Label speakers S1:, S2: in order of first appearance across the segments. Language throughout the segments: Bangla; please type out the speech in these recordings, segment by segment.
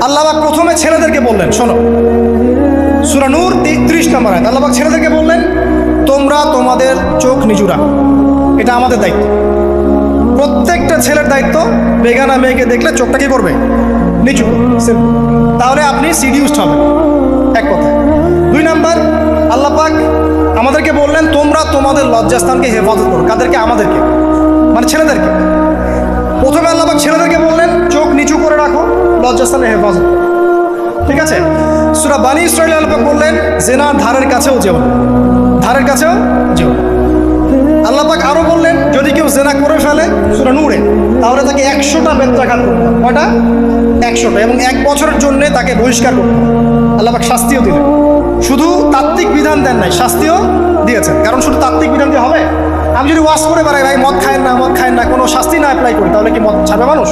S1: আল্লাহ পাক প্রথমে ছেলেদেরকে বললেন, শোনো সূরা নূর 30 নম্বর আয়াত, আল্লাহ পাক ছেলেদেরকে বললেন তোমরা তোমাদের চোখ নিচু রাখো, এটা আমাদের দায়িত্ব। প্রত্যেকটা ছেলের দায়িত্ব বেগানা মেয়েকে দেখলে চোখটা কি করবে, নিচু। তাহলে আপনি সিডিউসড হবেন, এক কথা। 2 নাম্বার, আল্লাহ পাক আমাদেরকে বললেন তোমরা তোমাদের লজ্জাস্থানকে হেফাজত করো। কাদেরকে? আমাদেরকে, মানে ছেলেদেরকে। প্রথমে আল্লাহ পাক ছেলেদেরকে বললেন চোখ নিচু করে রাখো, লজ্জাস্থানে হেফাজত করো, ঠিক আছে। সূরা বানী ইসরাঈল আল্লাহ পাক বললেন জিনার ধারের কাছেও যেও না, ধারের কাছেও যেও না। আল্লাহ পাক আরো বললেন যদি কেউ জিনা করে ফেলে সূরা নূরে, তাহলে তাকে 100টা বেত্রাঘাত করতে হবে। কয়টা? 100টা, এবং 1 বছরের জন্য তাকে বহিষ্কার করতে হবে। আল্লাহ পাক শাস্তিও দিলেন, শুধু তাত্ত্বিক বিধান দেন নাই, শাস্তিও দিয়েছেন। কারণ শুধু তাত্ত্বিক বিধান দিয়ে হবে? আমি যদি ওয়াজ করে বেড়াই ভাই মদ খায়েন না, মদ খায়েন না, কোনো শাস্তি না অ্যাপ্লাই করি, তাহলে কি মদ ছাড়বে মানুষ?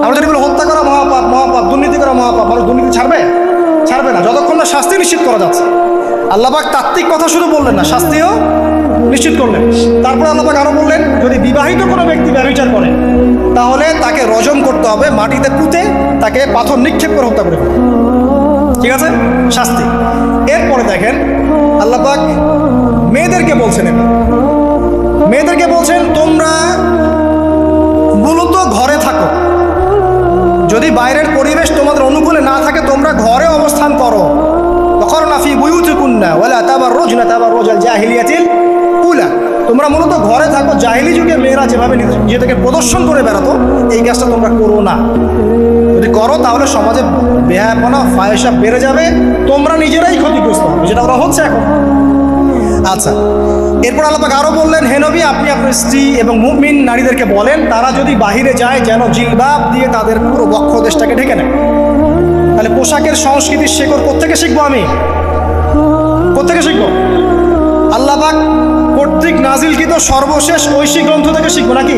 S1: আমরা যদি বলি হত্যা করা মহাপাপ, মহাপাপ, দুর্নীতি করা মহাপাপ, মানুষ দুর্নীতি ছাড়বে? ছাড়বে না, যতক্ষণ না শাস্তি নিশ্চিত করা যাচ্ছে। আল্লাহ পাক তাত্ত্বিক কথা শুধু বললেন না, শাস্তিও নিশ্চিত করলেন। তারপর আল্লাহ পাক আরো বললেন যদি বিবাহিত কোনো ব্যক্তি ব্যভিচার করে তাহলে তাকে রজম করতে হবে, মাটিতে পুঁতে তাকে পাথর নিক্ষেপ করে হত্যা করে ফেলবে, ঠিক আছে, শাস্তি। এরপরে দেখেন আল্লাহ পাক মেয়েদেরকে বলছেন, মেয়েদেরকে বলছেন তোমরা মূলত ঘরে থাকো, যদি বাইরের পরিবেশ তোমাদের অনুকূলে না থাকে তোমরা ঘরে অবস্থান করো। ওয়াকরনা ফি বুয়ুতিকুন্না ওয়ালা তাবাররুজনা তাবাররুজাল জাহিলিয়াতিল উলা, তোমরা মূলত ঘরে থাকো। জাহিলি যুগে মেয়েরা যেভাবে নিজেদেরকে প্রদর্শন করে বেড়াতো এই কাজটা তোমরা করো না। যদি করো তাহলে সমাজে বেহায়াপনা ফায়সা বেড়ে যাবে, তোমরা নিজেরাই ক্ষতিগ্রস্ত হবে, যেটা ওরা হচ্ছে এখন। আচ্ছা, এরপর আল্লাহ পাক আরো বললেন হে নবী আপনি আপনার স্ত্রী এবং মুমিন নারীদেরকে বলেন তারা যদি বাহিরে যায় যেন জিলবাব দিয়ে তাদের পুরো বক্ষ দেশটাকে ঢেকে নেয়। তাহলে পোশাকের সংস্কৃতির শেকড় কোত্থেকে শিখবো? আমি কোত্থেকে শিখবো? আল্লাহ পাক কর্তৃক নাজিলকৃত সর্বশেষ ঐশী গ্রন্থ থেকে শিখবো নাকি?